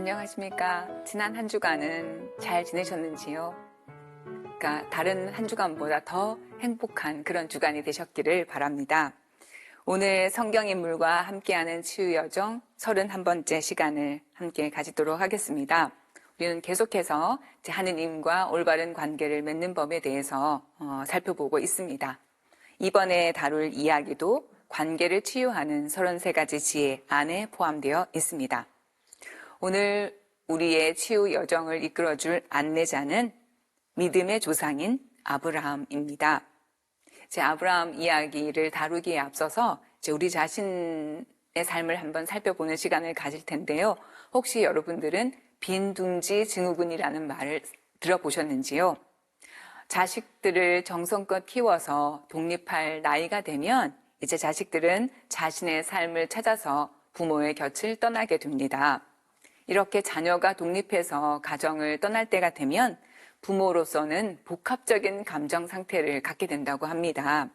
안녕하십니까. 지난 한 주간은 잘 지내셨는지요? 다른 한 주간보다 더 행복한 그런 주간이 되셨기를 바랍니다. 오늘 성경인물과 함께하는 치유여정 31번째 시간을 함께 가지도록 하겠습니다. 우리는 계속해서 하느님과 올바른 관계를 맺는 법에 대해서 살펴보고 있습니다. 이번에 다룰 이야기도 관계를 치유하는 33가지 지혜 안에 포함되어 있습니다. 오늘 우리의 치유 여정을 이끌어줄 안내자는 믿음의 조상인 아브라함입니다. 아브라함 이야기를 다루기에 앞서서 우리 자신의 삶을 한번 살펴보는 시간을 가질 텐데요. 혹시 여러분들은 빈둥지 증후군이라는 말을 들어보셨는지요? 자식들을 정성껏 키워서 독립할 나이가 되면 이제 자식들은 자신의 삶을 찾아서 부모의 곁을 떠나게 됩니다. 이렇게 자녀가 독립해서 가정을 떠날 때가 되면 부모로서는 복합적인 감정 상태를 갖게 된다고 합니다.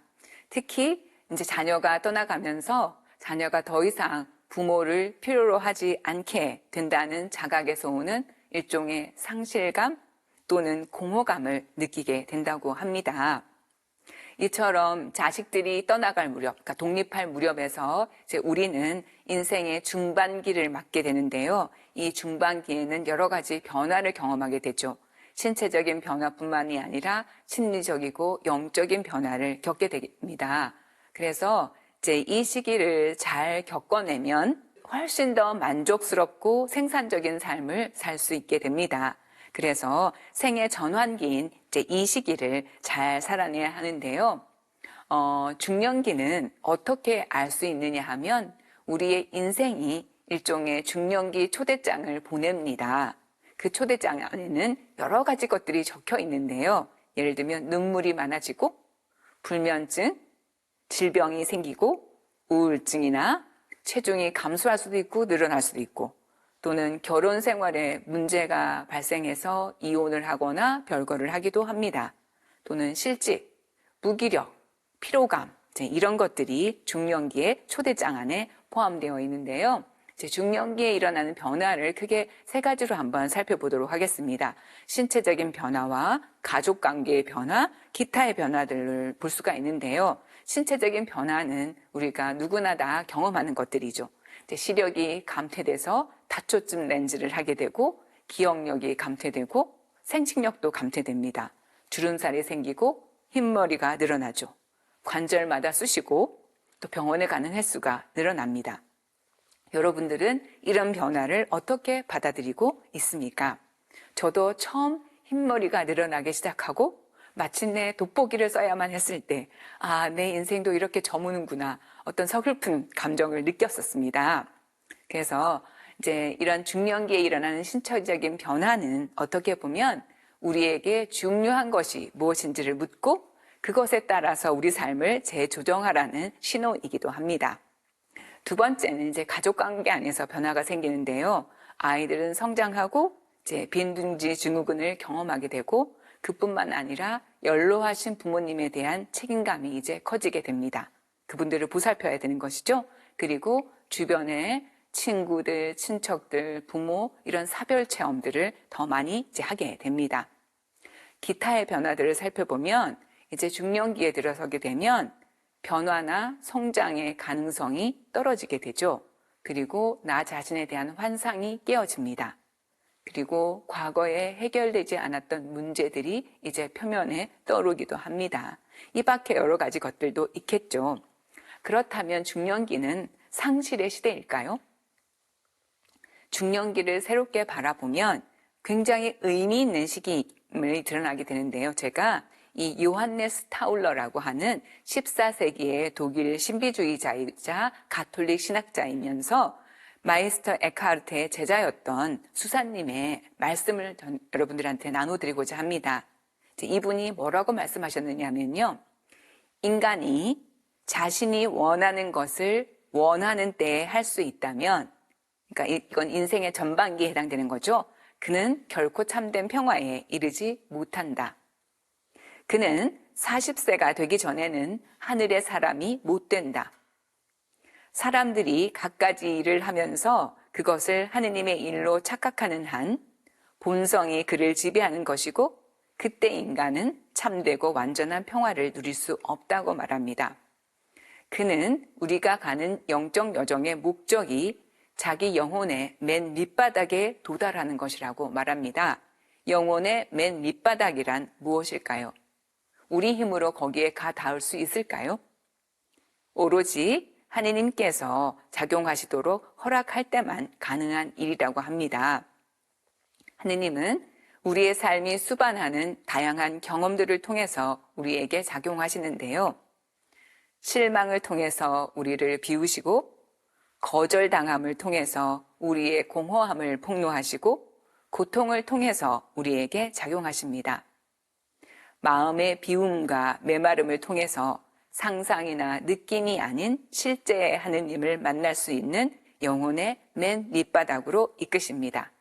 특히 이제 자녀가 떠나가면서 자녀가 더 이상 부모를 필요로 하지 않게 된다는 자각에서 오는 일종의 상실감 또는 공허감을 느끼게 된다고 합니다. 이처럼 자식들이 떠나갈 무렵, 그러니까 독립할 무렵에서 이제 우리는 인생의 중반기를 맞게 되는데요. 이 중반기에는 여러 가지 변화를 경험하게 되죠. 신체적인 변화뿐만이 아니라 심리적이고 영적인 변화를 겪게 됩니다. 그래서 이제 이 시기를 잘 겪어내면 훨씬 더 만족스럽고 생산적인 삶을 살 수 있게 됩니다. 그래서 생애 전환기인 이제 이 시기를 잘 살아내야 하는데요. 중년기는 어떻게 알 수 있느냐 하면 우리의 인생이 일종의 중년기 초대장을 보냅니다. 그 초대장 안에는 여러 가지 것들이 적혀 있는데요. 예를 들면 눈물이 많아지고 불면증, 질병이 생기고 우울증이나 체중이 감소할 수도 있고 늘어날 수도 있고 또는 결혼 생활에 문제가 발생해서 이혼을 하거나 별거를 하기도 합니다. 또는 실직, 무기력, 피로감 이런 것들이 중년기의 초대장 안에 포함되어 있는데요. 중년기에 일어나는 변화를 크게 세 가지로 한번 살펴보도록 하겠습니다. 신체적인 변화와 가족관계의 변화, 기타의 변화들을 볼 수가 있는데요. 신체적인 변화는 우리가 누구나 다 경험하는 것들이죠. 시력이 감퇴돼서 다초점 렌즈를 하게 되고 기억력이 감퇴되고 생식력도 감퇴됩니다. 주름살이 생기고 흰머리가 늘어나죠. 관절마다 쑤시고 또 병원에 가는 횟수가 늘어납니다. 여러분들은 이런 변화를 어떻게 받아들이고 있습니까? 저도 처음 흰머리가 늘어나기 시작하고 마침내 돋보기를 써야만 했을 때 내 인생도 이렇게 저무는구나 어떤 서글픈 감정을 느꼈었습니다. 그래서 이제 이런 중년기에 일어나는 신체적인 변화는 어떻게 보면 우리에게 중요한 것이 무엇인지를 묻고 그것에 따라서 우리 삶을 재조정하라는 신호이기도 합니다. 두 번째는 이제 가족관계 안에서 변화가 생기는데요. 아이들은 성장하고 이제 빈둥지 증후군을 경험하게 되고 그뿐만 아니라 연로하신 부모님에 대한 책임감이 이제 커지게 됩니다. 그분들을 보살펴야 되는 것이죠. 그리고 주변에 친구들, 친척들, 부모 이런 사별 체험들을 더 많이 이제 하게 됩니다. 기타의 변화들을 살펴보면 이제 중년기에 들어서게 되면 변화나 성장의 가능성이 떨어지게 되죠. 그리고 나 자신에 대한 환상이 깨어집니다. 그리고 과거에 해결되지 않았던 문제들이 이제 표면에 떠오르기도 합니다. 이 밖에 여러 가지 것들도 있겠죠. 그렇다면 중년기는 상실의 시대일까요? 중년기를 새롭게 바라보면 굉장히 의미 있는 시기임을 드러나게 되는데요. 제가 이 요한네스 타울러라고 하는 14세기의 독일 신비주의자이자 가톨릭 신학자이면서 마이스터 에크하르트의 제자였던 수사님의 말씀을 여러분들한테 나눠드리고자 합니다. 이분이 뭐라고 말씀하셨느냐면요. 인간이 자신이 원하는 것을 원하는 때에 할 수 있다면, 그러니까 이건 인생의 전반기에 해당되는 거죠. 그는 결코 참된 평화에 이르지 못한다. 그는 40세가 되기 전에는 하늘의 사람이 못 된다. 사람들이 갖가지 일을 하면서 그것을 하느님의 일로 착각하는 한 본성이 그를 지배하는 것이고 그때 인간은 참되고 완전한 평화를 누릴 수 없다고 말합니다. 그는 우리가 가는 영적 여정의 목적이 자기 영혼의 맨 밑바닥에 도달하는 것이라고 말합니다. 영혼의 맨 밑바닥이란 무엇일까요? 우리 힘으로 거기에 가 닿을 수 있을까요? 오로지 하느님께서 작용하시도록 허락할 때만 가능한 일이라고 합니다. 하느님은 우리의 삶이 수반하는 다양한 경험들을 통해서 우리에게 작용하시는데요. 실망을 통해서 우리를 비우시고 거절당함을 통해서 우리의 공허함을 폭로하시고 고통을 통해서 우리에게 작용하십니다. 마음의 비움과 메마름을 통해서 상상이나 느낌이 아닌 실제의 하느님을 만날 수 있는 영혼의 맨 밑바닥으로 이끄십니다.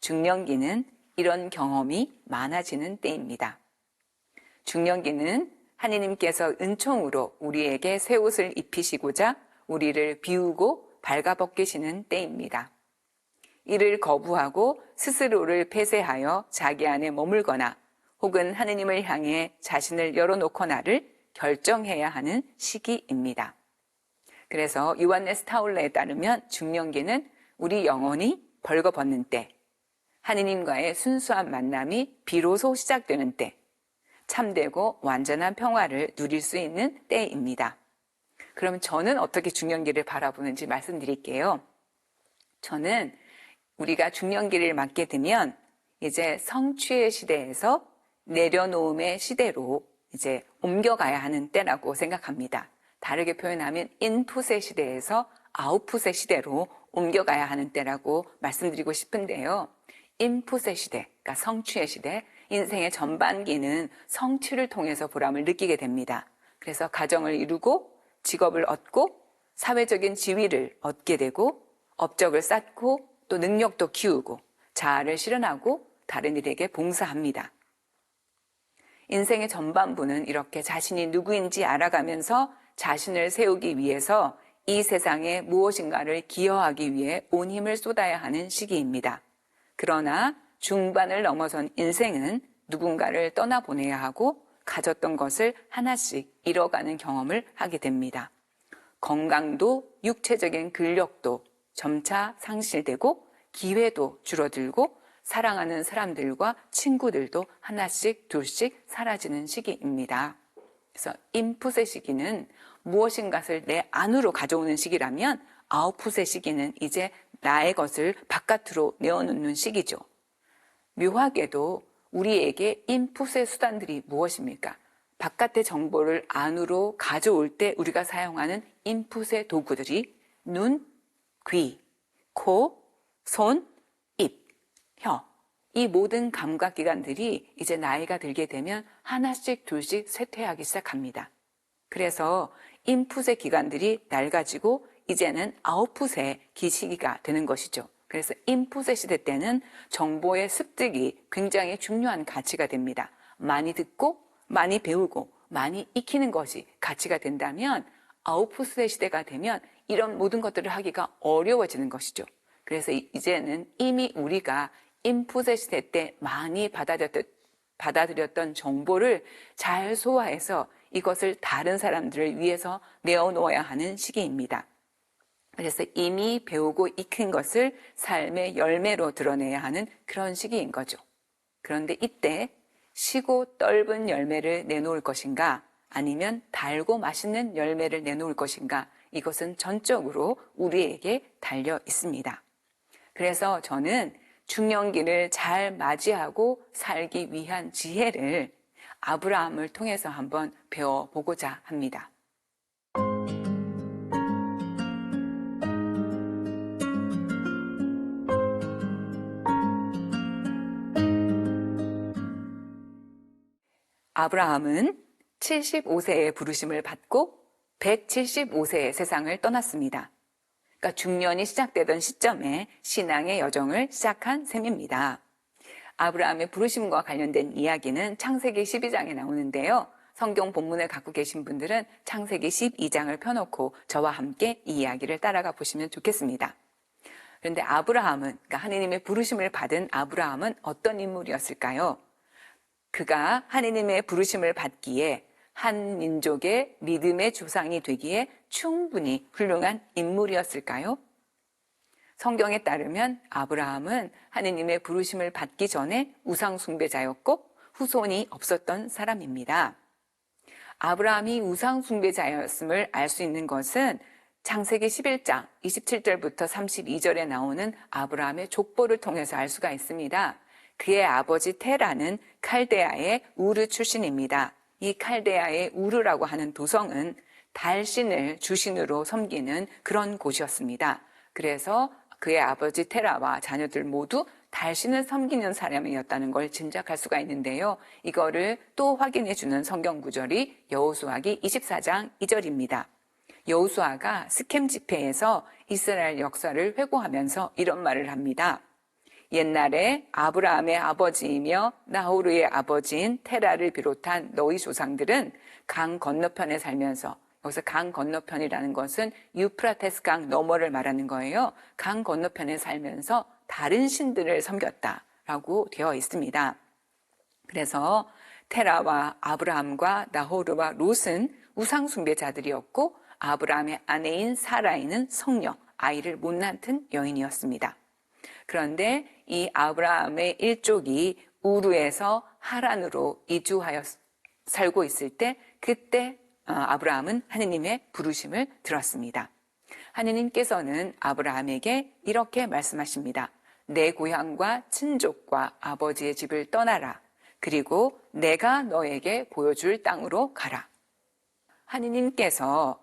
중년기는 이런 경험이 많아지는 때입니다. 중년기는 하느님께서 은총으로 우리에게 새 옷을 입히시고자 우리를 비우고 발가벗기시는 때입니다. 이를 거부하고 스스로를 폐쇄하여 자기 안에 머물거나 혹은 하느님을 향해 자신을 열어놓거나를 결정해야 하는 시기입니다. 그래서 요한네스 타울러에 따르면 중년기는 우리 영혼이 벌거벗는 때, 하느님과의 순수한 만남이 비로소 시작되는 때, 참되고 완전한 평화를 누릴 수 있는 때입니다. 그럼 저는 어떻게 중년기를 바라보는지 말씀드릴게요. 저는 우리가 중년기를 맞게 되면 이제 성취의 시대에서 내려놓음의 시대로 이제 옮겨가야 하는 때라고 생각합니다. 다르게 표현하면 인풋의 시대에서 아웃풋의 시대로 옮겨가야 하는 때라고 말씀드리고 싶은데요. 인풋의 시대, 그러니까 성취의 시대, 인생의 전반기는 성취를 통해서 보람을 느끼게 됩니다. 그래서 가정을 이루고 직업을 얻고 사회적인 지위를 얻게 되고 업적을 쌓고 또 능력도 키우고 자아를 실현하고 다른 이에게 봉사합니다. 인생의 전반부는 이렇게 자신이 누구인지 알아가면서 자신을 세우기 위해서 이 세상에 무엇인가를 기여하기 위해 온 힘을 쏟아야 하는 시기입니다. 그러나 중반을 넘어선 인생은 누군가를 떠나보내야 하고 가졌던 것을 하나씩 잃어가는 경험을 하게 됩니다. 건강도 육체적인 근력도 점차 상실되고 기회도 줄어들고 사랑하는 사람들과 친구들도 하나씩 둘씩 사라지는 시기입니다. 그래서 인풋의 시기는 무엇인가를 내 안으로 가져오는 시기라면 아웃풋의 시기는 이제 나의 것을 바깥으로 내어놓는 시기죠. 묘하게도 우리에게 인풋의 수단들이 무엇입니까? 바깥의 정보를 안으로 가져올 때 우리가 사용하는 인풋의 도구들이 눈, 귀, 코, 손, 입, 혀. 이 모든 감각기관들이 이제 나이가 들게 되면 하나씩 둘씩 쇠퇴하기 시작합니다. 그래서 인풋의 기관들이 낡아지고 이제는 아웃풋의 시기가 되는 것이죠. 그래서 인풋의 시대 때는 정보의 습득이 굉장히 중요한 가치가 됩니다. 많이 듣고 많이 배우고 많이 익히는 것이 가치가 된다면 아웃풋의 시대가 되면 이런 모든 것들을 하기가 어려워지는 것이죠. 그래서 이제는 이미 우리가 인풋의 시대 때 많이 받아들였던 정보를 잘 소화해서 이것을 다른 사람들을 위해서 내어놓아야 하는 시기입니다. 그래서 이미 배우고 익힌 것을 삶의 열매로 드러내야 하는 그런 시기인 거죠. 그런데 이때 시고 떫은 열매를 내놓을 것인가 아니면 달고 맛있는 열매를 내놓을 것인가 이것은 전적으로 우리에게 달려 있습니다. 그래서 저는 중년기를 잘 맞이하고 살기 위한 지혜를 아브라함을 통해서 한번 배워보고자 합니다. 아브라함은 75세의 부르심을 받고 175세의 세상을 떠났습니다. 그러니까 중년이 시작되던 시점에 신앙의 여정을 시작한 셈입니다. 아브라함의 부르심과 관련된 이야기는 창세기 12장에 나오는데요. 성경 본문을 갖고 계신 분들은 창세기 12장을 펴놓고 저와 함께 이 이야기를 따라가 보시면 좋겠습니다. 그런데 아브라함은, 그러니까 하느님의 부르심을 받은 아브라함은 어떤 인물이었을까요? 그가 하느님의 부르심을 받기에 한 민족의 믿음의 조상이 되기에 충분히 훌륭한 인물이었을까요? 성경에 따르면 아브라함은 하느님의 부르심을 받기 전에 우상 숭배자였고 후손이 없었던 사람입니다. 아브라함이 우상 숭배자였음을 알 수 있는 것은 창세기 11장 27절부터 32절에 나오는 아브라함의 족보를 통해서 알 수가 있습니다. 그의 아버지 테라는 칼데아의 우르 출신입니다. 이 칼데아의 우르라고 하는 도성은 달신을 주신으로 섬기는 그런 곳이었습니다. 그래서 그의 아버지 테라와 자녀들 모두 달신을 섬기는 사람이었다는 걸 짐작할 수가 있는데요. 이거를 또 확인해 주는 성경 구절이 여호수아기 24장 2절입니다. 여호수아가 스켐 집회에서 이스라엘 역사를 회고하면서 이런 말을 합니다. 옛날에 아브라함의 아버지이며 나호르의 아버지인 테라를 비롯한 너희 조상들은 강 건너편에 살면서, 여기서 강 건너편이라는 것은 유프라테스 강 너머를 말하는 거예요. 강 건너편에 살면서 다른 신들을 섬겼다라고 되어 있습니다. 그래서 테라와 아브라함과 나호르와 롯은 우상 숭배자들이었고 아브라함의 아내인 사라이는 성녀, 아이를 못 낳은 여인이었습니다. 그런데 이 아브라함의 일족이 우르에서 하란으로 이주하여 살고 있을 때 그때 아브라함은 하느님의 부르심을 들었습니다. 하느님께서는 아브라함에게 이렇게 말씀하십니다. 내 고향과 친족과 아버지의 집을 떠나라. 그리고 내가 너에게 보여줄 땅으로 가라. 하느님께서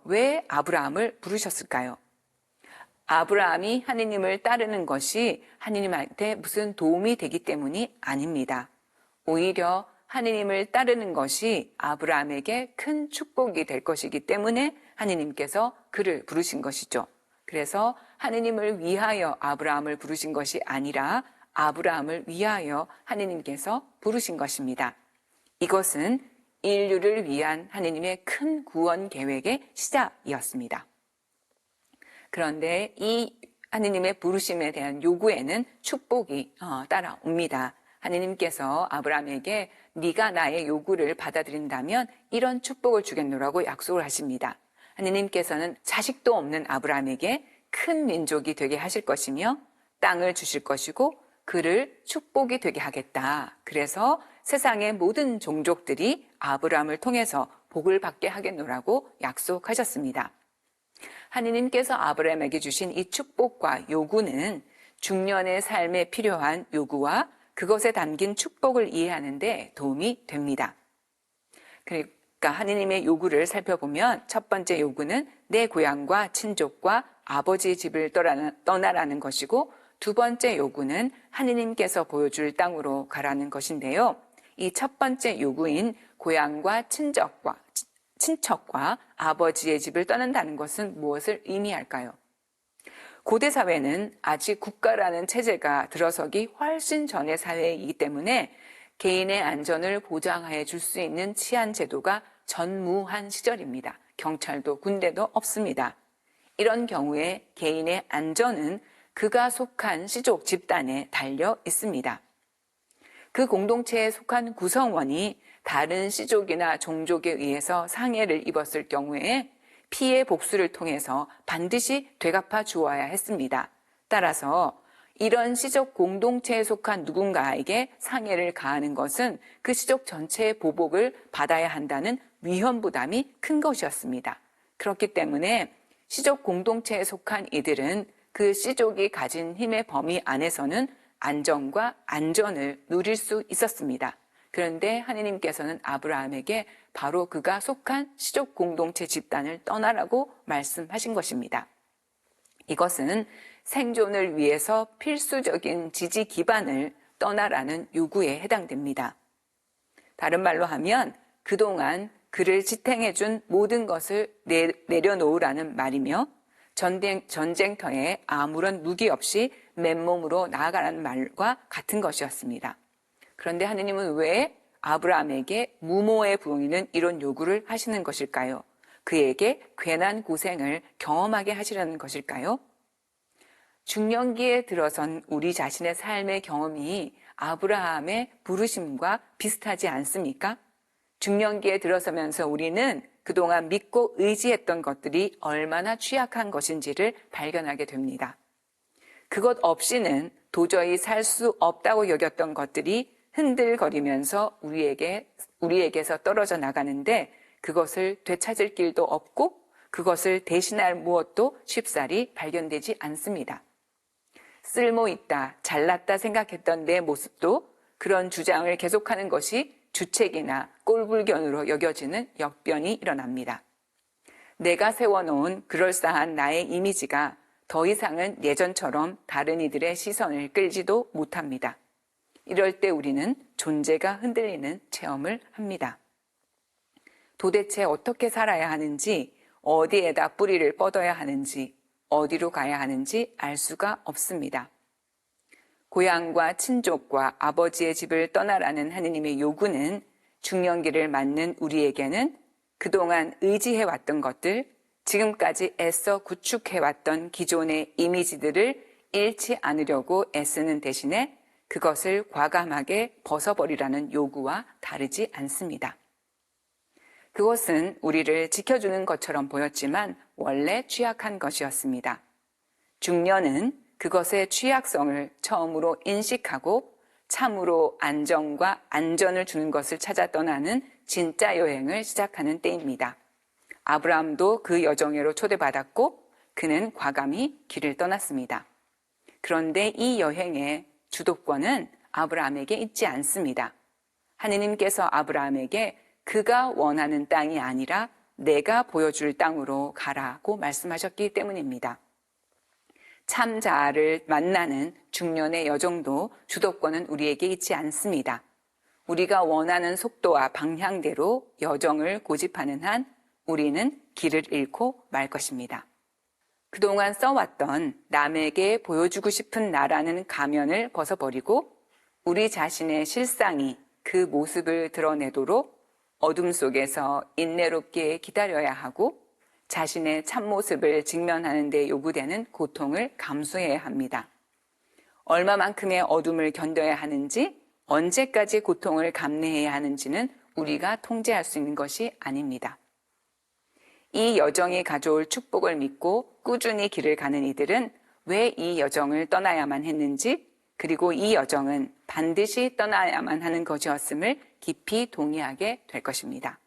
왜 아브라함을 부르셨을까요? 아브라함이 하느님을 따르는 것이 하느님한테 무슨 도움이 되기 때문이 아닙니다. 오히려 하느님을 따르는 것이 아브라함에게 큰 축복이 될 것이기 때문에 하느님께서 그를 부르신 것이죠. 그래서 하느님을 위하여 아브라함을 부르신 것이 아니라 아브라함을 위하여 하느님께서 부르신 것입니다. 이것은 인류를 위한 하느님의 큰 구원 계획의 시작이었습니다. 그런데 이 하느님의 부르심에 대한 요구에는 축복이 따라옵니다. 하느님께서 아브라함에게 네가 나의 요구를 받아들인다면 이런 축복을 주겠노라고 약속을 하십니다. 하느님께서는 자식도 없는 아브라함에게 큰 민족이 되게 하실 것이며 땅을 주실 것이고 그를 축복이 되게 하겠다. 그래서 세상의 모든 종족들이 아브라함을 통해서 복을 받게 하겠노라고 약속하셨습니다. 하느님께서 아브라함에게 주신 이 축복과 요구는 중년의 삶에 필요한 요구와 그것에 담긴 축복을 이해하는 데 도움이 됩니다. 그러니까 하느님의 요구를 살펴보면 첫 번째 요구는 내 고향과 친족과 아버지의 집을 떠나라는 것이고 두 번째 요구는 하느님께서 보여줄 땅으로 가라는 것인데요. 이 첫 번째 요구인 고향과 친척과 아버지의 집을 떠난다는 것은 무엇을 의미할까요? 고대 사회는 아직 국가라는 체제가 들어서기 훨씬 전의 사회이기 때문에 개인의 안전을 보장해 줄 수 있는 치안 제도가 전무한 시절입니다. 경찰도 군대도 없습니다. 이런 경우에 개인의 안전은 그가 속한 시족 집단에 달려 있습니다. 그 공동체에 속한 구성원이 다른 시족이나 종족에 의해서 상해를 입었을 경우에 피해 복수를 통해서 반드시 되갚아 주어야 했습니다. 따라서 이런 시족 공동체에 속한 누군가에게 상해를 가하는 것은 그 시족 전체의 보복을 받아야 한다는 위험 부담이 큰 것이었습니다. 그렇기 때문에 시족 공동체에 속한 이들은 그 시족이 가진 힘의 범위 안에서는 안정과 안전을 누릴 수 있었습니다. 그런데 하느님께서는 아브라함에게 바로 그가 속한 시족 공동체 집단을 떠나라고 말씀하신 것입니다. 이것은 생존을 위해서 필수적인 지지 기반을 떠나라는 요구에 해당됩니다. 다른 말로 하면 그동안 그를 지탱해준 모든 것을 내려놓으라는 말이며 전쟁터에 아무런 무기 없이 맨몸으로 나아가라는 말과 같은 것이었습니다. 그런데 하느님은 왜 아브라함에게 무모해 보이는 이런 요구를 하시는 것일까요? 그에게 괜한 고생을 경험하게 하시려는 것일까요? 중년기에 들어선 우리 자신의 삶의 경험이 아브라함의 부르심과 비슷하지 않습니까? 중년기에 들어서면서 우리는 그동안 믿고 의지했던 것들이 얼마나 취약한 것인지를 발견하게 됩니다. 그것 없이는 도저히 살 수 없다고 여겼던 것들이 흔들거리면서 우리에게서 떨어져 나가는데 그것을 되찾을 길도 없고 그것을 대신할 무엇도 쉽사리 발견되지 않습니다. 쓸모있다, 잘났다 생각했던 내 모습도 그런 주장을 계속하는 것이 주책이나 꼴불견으로 여겨지는 역변이 일어납니다. 내가 세워놓은 그럴싸한 나의 이미지가 더 이상은 예전처럼 다른 이들의 시선을 끌지도 못합니다. 이럴 때 우리는 존재가 흔들리는 체험을 합니다. 도대체 어떻게 살아야 하는지, 어디에다 뿌리를 뻗어야 하는지, 어디로 가야 하는지 알 수가 없습니다. 고향과 친족과 아버지의 집을 떠나라는 하느님의 요구는 중년기를 맞는 우리에게는 그동안 의지해왔던 것들, 지금까지 애써 구축해왔던 기존의 이미지들을 잃지 않으려고 애쓰는 대신에 그것을 과감하게 벗어버리라는 요구와 다르지 않습니다. 그것은 우리를 지켜주는 것처럼 보였지만 원래 취약한 것이었습니다. 중년은 그것의 취약성을 처음으로 인식하고 참으로 안정과 안전을 주는 것을 찾아 떠나는 진짜 여행을 시작하는 때입니다. 아브라함도 그 여정으로 초대받았고 그는 과감히 길을 떠났습니다. 그런데 이 여행의 주도권은 아브라함에게 있지 않습니다. 하느님께서 아브라함에게 그가 원하는 땅이 아니라 내가 보여줄 땅으로 가라고 말씀하셨기 때문입니다. 참 자아를 만나는 중년의 여정도 주도권은 우리에게 있지 않습니다. 우리가 원하는 속도와 방향대로 여정을 고집하는 한 우리는 길을 잃고 말 것입니다. 그동안 써왔던 남에게 보여주고 싶은 나라는 가면을 벗어버리고 우리 자신의 실상이 그 모습을 드러내도록 어둠 속에서 인내롭게 기다려야 하고 자신의 참모습을 직면하는 데 요구되는 고통을 감수해야 합니다. 얼마만큼의 어둠을 견뎌야 하는지, 언제까지 고통을 감내해야 하는지는 우리가 통제할 수 있는 것이 아닙니다. 이 여정이 가져올 축복을 믿고 꾸준히 길을 가는 이들은 왜 이 여정을 떠나야만 했는지, 그리고 이 여정은 반드시 떠나야만 하는 것이었음을 깊이 동의하게 될 것입니다.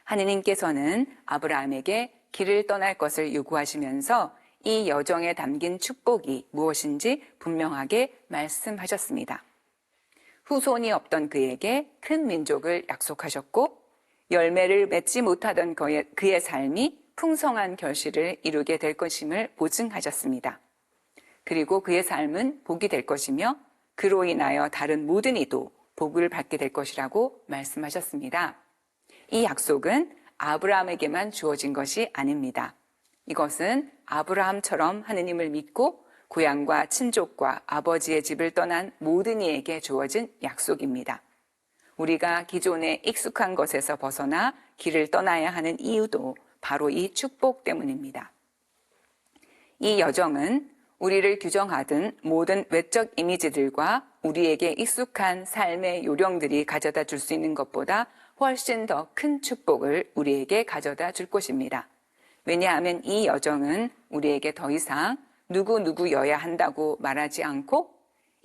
하느님께서는 아브라함에게 길을 떠날 것을 요구하시면서 이 여정에 담긴 축복이 무엇인지 분명하게 말씀하셨습니다. 후손이 없던 그에게 큰 민족을 약속하셨고 열매를 맺지 못하던 그의 삶이 풍성한 결실을 이루게 될 것임을 보증하셨습니다. 그리고 그의 삶은 복이 될 것이며 그로 인하여 다른 모든 이도 복을 받게 될 것이라고 말씀하셨습니다. 이 약속은 아브라함에게만 주어진 것이 아닙니다. 이것은 아브라함처럼 하느님을 믿고 고향과 친족과 아버지의 집을 떠난 모든 이에게 주어진 약속입니다. 우리가 기존에 익숙한 것에서 벗어나 길을 떠나야 하는 이유도 바로 이 축복 때문입니다. 이 여정은 우리를 규정하던 모든 외적 이미지들과 우리에게 익숙한 삶의 요령들이 가져다 줄 수 있는 것보다 훨씬 더 큰 축복을 우리에게 가져다 줄 것입니다. 왜냐하면 이 여정은 우리에게 더 이상 누구누구여야 한다고 말하지 않고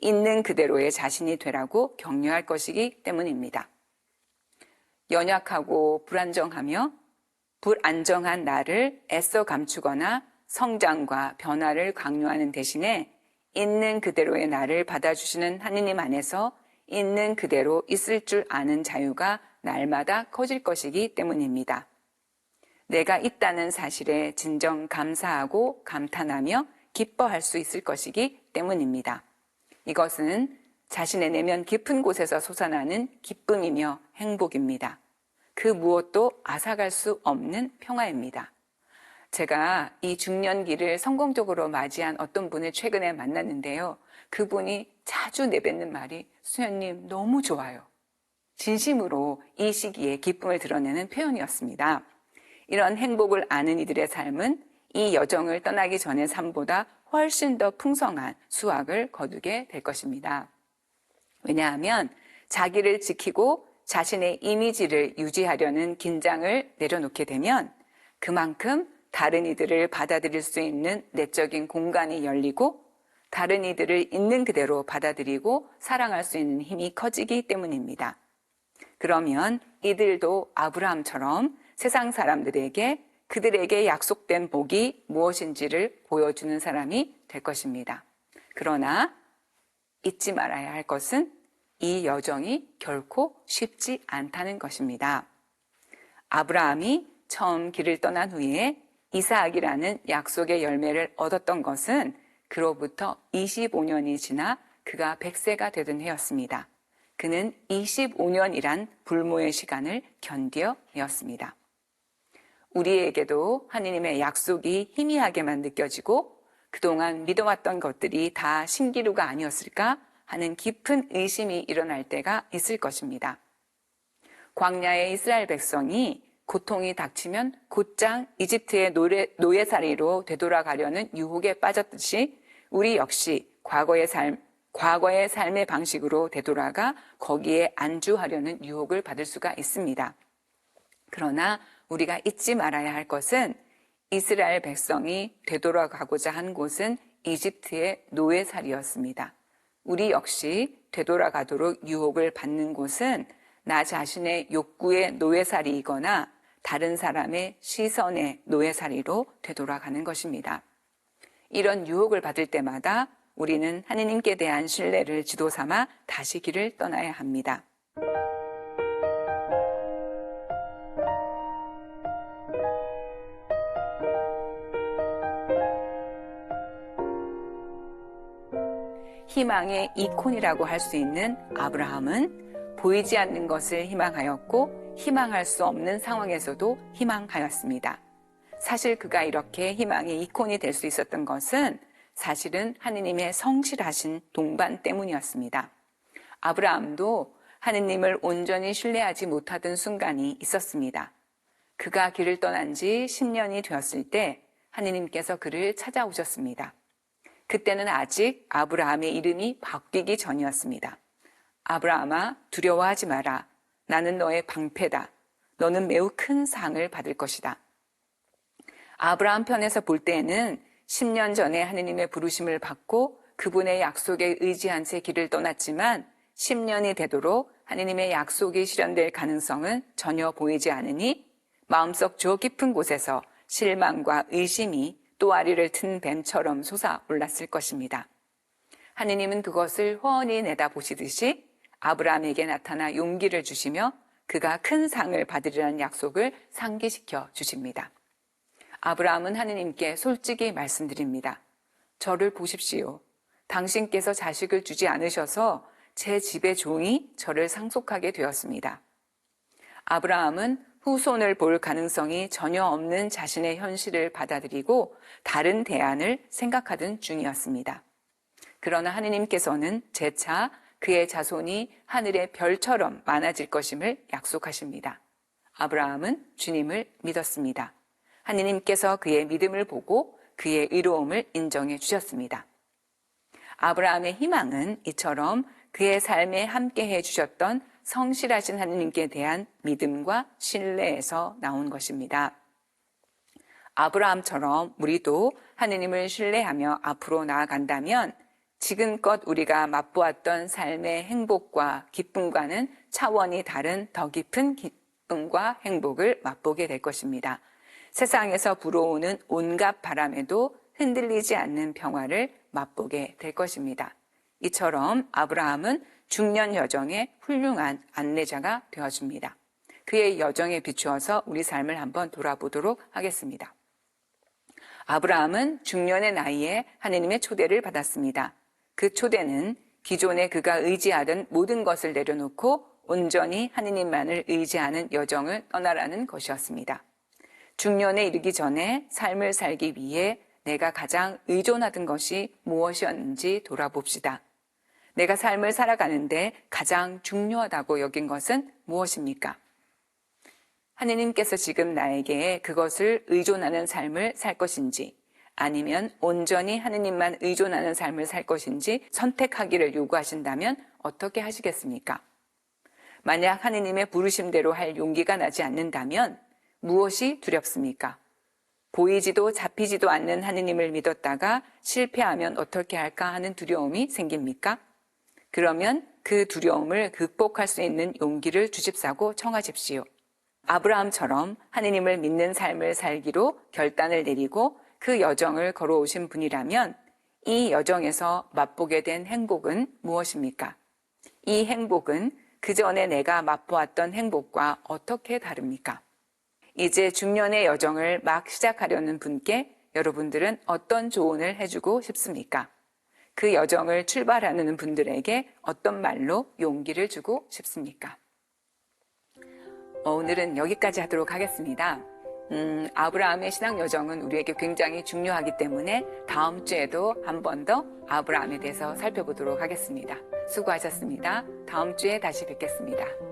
있는 그대로의 자신이 되라고 격려할 것이기 때문입니다. 연약하고 불안정한 나를 애써 감추거나 성장과 변화를 강요하는 대신에 있는 그대로의 나를 받아주시는 하느님 안에서 있는 그대로 있을 줄 아는 자유가 날마다 커질 것이기 때문입니다. 내가 있다는 사실에 진정 감사하고 감탄하며 기뻐할 수 있을 것이기 때문입니다. 이것은 자신의 내면 깊은 곳에서 솟아나는 기쁨이며 행복입니다. 그 무엇도 앗아갈 수 없는 평화입니다. 제가 이 중년기를 성공적으로 맞이한 어떤 분을 최근에 만났는데요. 그분이 자주 내뱉는 말이 수연님 너무 좋아요. 진심으로 이 시기에 기쁨을 드러내는 표현이었습니다. 이런 행복을 아는 이들의 삶은 이 여정을 떠나기 전의 삶보다 훨씬 더 풍성한 수확을 거두게 될 것입니다. 왜냐하면 자기를 지키고 자신의 이미지를 유지하려는 긴장을 내려놓게 되면 그만큼 다른 이들을 받아들일 수 있는 내적인 공간이 열리고 다른 이들을 있는 그대로 받아들이고 사랑할 수 있는 힘이 커지기 때문입니다. 그러면 이들도 아브라함처럼 세상 사람들에게 그들에게 약속된 복이 무엇인지를 보여주는 사람이 될 것입니다. 그러나 잊지 말아야 할 것은 이 여정이 결코 쉽지 않다는 것입니다. 아브라함이 처음 길을 떠난 후에 이삭이라는 약속의 열매를 얻었던 것은 그로부터 25년이 지나 그가 100세가 되던 해였습니다. 그는 25년이란 불모의 시간을 견뎌내었습니다. 우리에게도 하느님의 약속이 희미하게만 느껴지고 그동안 믿어왔던 것들이 다 신기루가 아니었을까 하는 깊은 의심이 일어날 때가 있을 것입니다. 광야의 이스라엘 백성이 고통이 닥치면 곧장 이집트의 노예살이로 되돌아가려는 유혹에 빠졌듯이 우리 역시 과거의 삶의 방식으로 되돌아가 거기에 안주하려는 유혹을 받을 수가 있습니다. 그러나 우리가 잊지 말아야 할 것은 이스라엘 백성이 되돌아가고자 한 곳은 이집트의 노예살이었습니다. 우리 역시 되돌아가도록 유혹을 받는 곳은 나 자신의 욕구의 노예살이이거나 다른 사람의 시선의 노예살이로 되돌아가는 것입니다. 이런 유혹을 받을 때마다 우리는 하느님께 대한 신뢰를 지도 삼아 다시 길을 떠나야 합니다. 희망의 이콘이라고 할 수 있는 아브라함은 보이지 않는 것을 희망하였고 희망할 수 없는 상황에서도 희망하였습니다. 사실 그가 이렇게 희망의 이콘이 될 수 있었던 것은 사실은 하느님의 성실하신 동반 때문이었습니다. 아브라함도 하느님을 온전히 신뢰하지 못하던 순간이 있었습니다. 그가 길을 떠난 지 10년이 되었을 때 하느님께서 그를 찾아오셨습니다. 그때는 아직 아브라함의 이름이 바뀌기 전이었습니다. 아브라함아, 두려워하지 마라. 나는 너의 방패다. 너는 매우 큰 상을 받을 것이다. 아브라함 편에서 볼 때에는 10년 전에 하느님의 부르심을 받고 그분의 약속에 의지한 채 길을 떠났지만 10년이 되도록 하느님의 약속이 실현될 가능성은 전혀 보이지 않으니 마음속 저 깊은 곳에서 실망과 의심이 또아리를 튼 뱀처럼 솟아올랐을 것입니다. 하느님은 그것을 훤히 내다보시듯이 아브라함에게 나타나 용기를 주시며 그가 큰 상을 받으리라는 약속을 상기시켜 주십니다. 아브라함은 하느님께 솔직히 말씀드립니다. 저를 보십시오. 당신께서 자식을 주지 않으셔서 제 집의 종이 저를 상속하게 되었습니다. 아브라함은 후손을 볼 가능성이 전혀 없는 자신의 현실을 받아들이고 다른 대안을 생각하던 중이었습니다. 그러나 하느님께서는 재차 그의 자손이 하늘의 별처럼 많아질 것임을 약속하십니다. 아브라함은 주님을 믿었습니다. 하느님께서 그의 믿음을 보고 그의 의로움을 인정해 주셨습니다. 아브라함의 희망은 이처럼 그의 삶에 함께해 주셨던 성실하신 하느님께 대한 믿음과 신뢰에서 나온 것입니다. 아브라함처럼 우리도 하느님을 신뢰하며 앞으로 나아간다면 지금껏 우리가 맛보았던 삶의 행복과 기쁨과는 차원이 다른 더 깊은 기쁨과 행복을 맛보게 될 것입니다. 세상에서 불어오는 온갖 바람에도 흔들리지 않는 평화를 맛보게 될 것입니다. 이처럼 아브라함은 중년 여정의 훌륭한 안내자가 되어줍니다. 그의 여정에 비추어서 우리 삶을 한번 돌아보도록 하겠습니다. 아브라함은 중년의 나이에 하느님의 초대를 받았습니다. 그 초대는 기존에 그가 의지하던 모든 것을 내려놓고 온전히 하느님만을 의지하는 여정을 떠나라는 것이었습니다. 중년에 이르기 전에 삶을 살기 위해 내가 가장 의존하던 것이 무엇이었는지 돌아봅시다. 내가 삶을 살아가는데 가장 중요하다고 여긴 것은 무엇입니까? 하느님께서 지금 나에게 그것을 의존하는 삶을 살 것인지 아니면 온전히 하느님만 의존하는 삶을 살 것인지 선택하기를 요구하신다면 어떻게 하시겠습니까? 만약 하느님의 부르심대로 할 용기가 나지 않는다면 무엇이 두렵습니까? 보이지도 잡히지도 않는 하느님을 믿었다가 실패하면 어떻게 할까 하는 두려움이 생깁니까? 그러면 그 두려움을 극복할 수 있는 용기를 주십사고 청하십시오. 아브라함처럼 하느님을 믿는 삶을 살기로 결단을 내리고 그 여정을 걸어오신 분이라면 이 여정에서 맛보게 된 행복은 무엇입니까? 이 행복은 그 전에 내가 맛보았던 행복과 어떻게 다릅니까? 이제 중년의 여정을 막 시작하려는 분께 여러분들은 어떤 조언을 해주고 싶습니까? 그 여정을 출발하는 분들에게 어떤 말로 용기를 주고 싶습니까? 오늘은 여기까지 하도록 하겠습니다. 아브라함의 신앙 여정은 우리에게 굉장히 중요하기 때문에 다음 주에도 한 번 더 아브라함에 대해서 살펴보도록 하겠습니다. 수고하셨습니다. 다음 주에 다시 뵙겠습니다.